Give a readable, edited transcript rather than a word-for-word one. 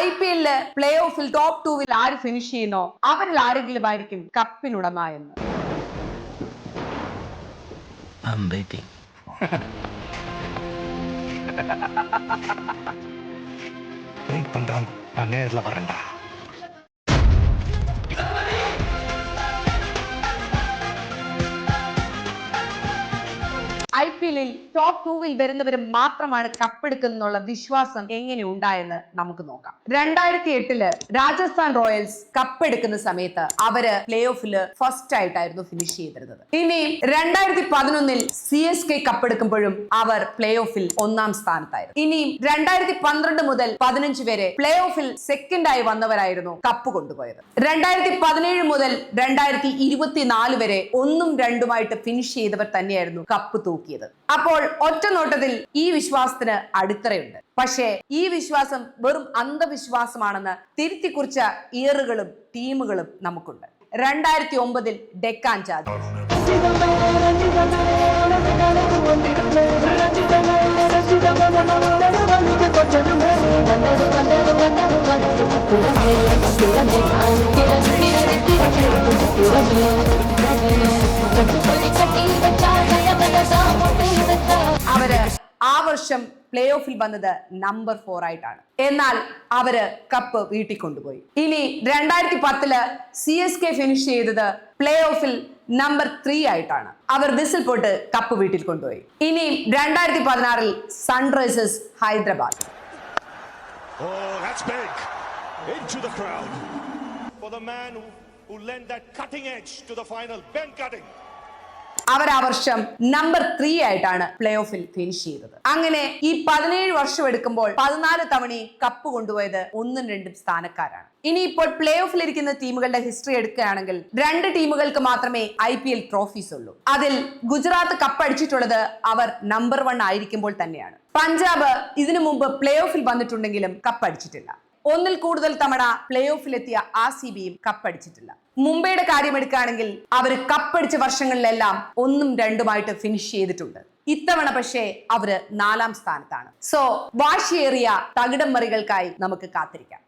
IPL play ഓഫിൽ top 2-ൽ ആര് finish ചെയ്യുന്നോ അവരിൽ ആരെങ്കിലും ആയിരിക്കും കപ്പിനുടമ എന്ന്. IPL ടോപ്പ് 2-ൽ വരുന്നവരും മാത്രമാണ് കപ്പെടുക്കുന്നുള്ള വിശ്വാസം എങ്ങനെ ഉണ്ടായെന്ന് നമുക്ക് നോക്കാം. 2008 രാജസ്ഥാൻ റോയൽസ് കപ്പെടുക്കുന്ന സമയത്ത് അവര് പ്ലേ ഓഫില് ഫസ്റ്റ് ആയിട്ടായിരുന്നു ഫിനിഷ് ചെയ്തിരുന്നത്. ഇനി 2011 CSK കപ്പെടുക്കുമ്പോഴും അവർ പ്ലേ ഓഫിൽ 1-ാം സ്ഥാനത്തായിരുന്നു. ഇനി 2012 മുതൽ 15 വരെ പ്ലേ ഓഫിൽ സെക്കൻഡ് ആയി വന്നവരായിരുന്നു കപ്പ് കൊണ്ടുപോയത്. 2017 മുതൽ 2024 വരെ 1-ഉം 2-ഉമായിട്ട് ഫിനിഷ് ചെയ്തവർ തന്നെയായിരുന്നു കപ്പ് തൂക്കിയത്. അപ്പോൾ ഒറ്റ നോട്ടത്തിൽ ഈ വിശ്വാസത്തിന് അടിത്തറയുണ്ട്. പക്ഷേ ഈ വിശ്വാസം വെറും അന്ധവിശ്വാസമാണെന്ന് തിരുത്തി കുറിച്ച ഇയറുകളും ടീമുകളും നമുക്കുണ്ട്. 2009 ഡെക്കാൻ ചാർജേഴ്സ്, അവര് ആ വർഷം പ്ലേ ഓഫിൽ വന്നത് നമ്പർ 4 ആയിട്ടാണ്. എന്നാൽ അവര് കപ്പ് വീട്ടിൽ കൊണ്ടുപോയി. ഇനി 2010 CSK ഫിനിഷ് ചെയ്തത് പ്ലേ ഓഫിൽ നമ്പർ 3 ആയിട്ടാണ്. അവർ വിസിൽ പോട്ട് കപ്പ് വീട്ടിൽ കൊണ്ടുപോയി. ഇനി 2016 സൺറൈസേഴ്സ് ഹൈദരാബാദ്, അവർ ആ വർഷം നമ്പർ 3 ആയിട്ടാണ് പ്ലേ ഓഫിൽ ഫിനിഷ് ചെയ്തത്. അങ്ങനെ ഈ 17 വർഷം എടുക്കുമ്പോൾ 14 തവണയും കപ്പ് കൊണ്ടുപോയത് 1-ഉം 2-ഉം സ്ഥാനക്കാരാണ്. ഇനിയിപ്പോൾ പ്ലേ ഓഫിൽ ഇരിക്കുന്ന ടീമുകളുടെ ഹിസ്റ്ററി എടുക്കുകയാണെങ്കിൽ 2 ടീമുകൾക്ക് മാത്രമേ IPL ട്രോഫീസ് ഉള്ളൂ. അതിൽ ഗുജറാത്ത് കപ്പ് അടിച്ചിട്ടുള്ളത് അവർ നമ്പർ 1 ആയിരിക്കുമ്പോൾ തന്നെയാണ്. പഞ്ചാബ് ഇതിനു മുമ്പ് പ്ലേ ഓഫിൽ വന്നിട്ടുണ്ടെങ്കിലും കപ്പ് അടിച്ചിട്ടില്ല. 1-ൽ കൂടുതൽ തവണ പ്ലേ ഓഫിലെത്തിയ RCBയും കപ്പടിച്ചിട്ടില്ല. മുംബൈയുടെ കാര്യം എടുക്കുകയാണെങ്കിൽ അവർ കപ്പടിച്ച വർഷങ്ങളിലെല്ലാം 1-ഉം 2-ഉമായിട്ട് ഫിനിഷ് ചെയ്തിട്ടുണ്ട്. ഇത്തവണ പക്ഷേ അവര് 4-ാം സ്ഥാനത്താണ്. സോ വാശിയേറിയ തകിടം മറികൾക്കായി നമുക്ക് കാത്തിരിക്കാം.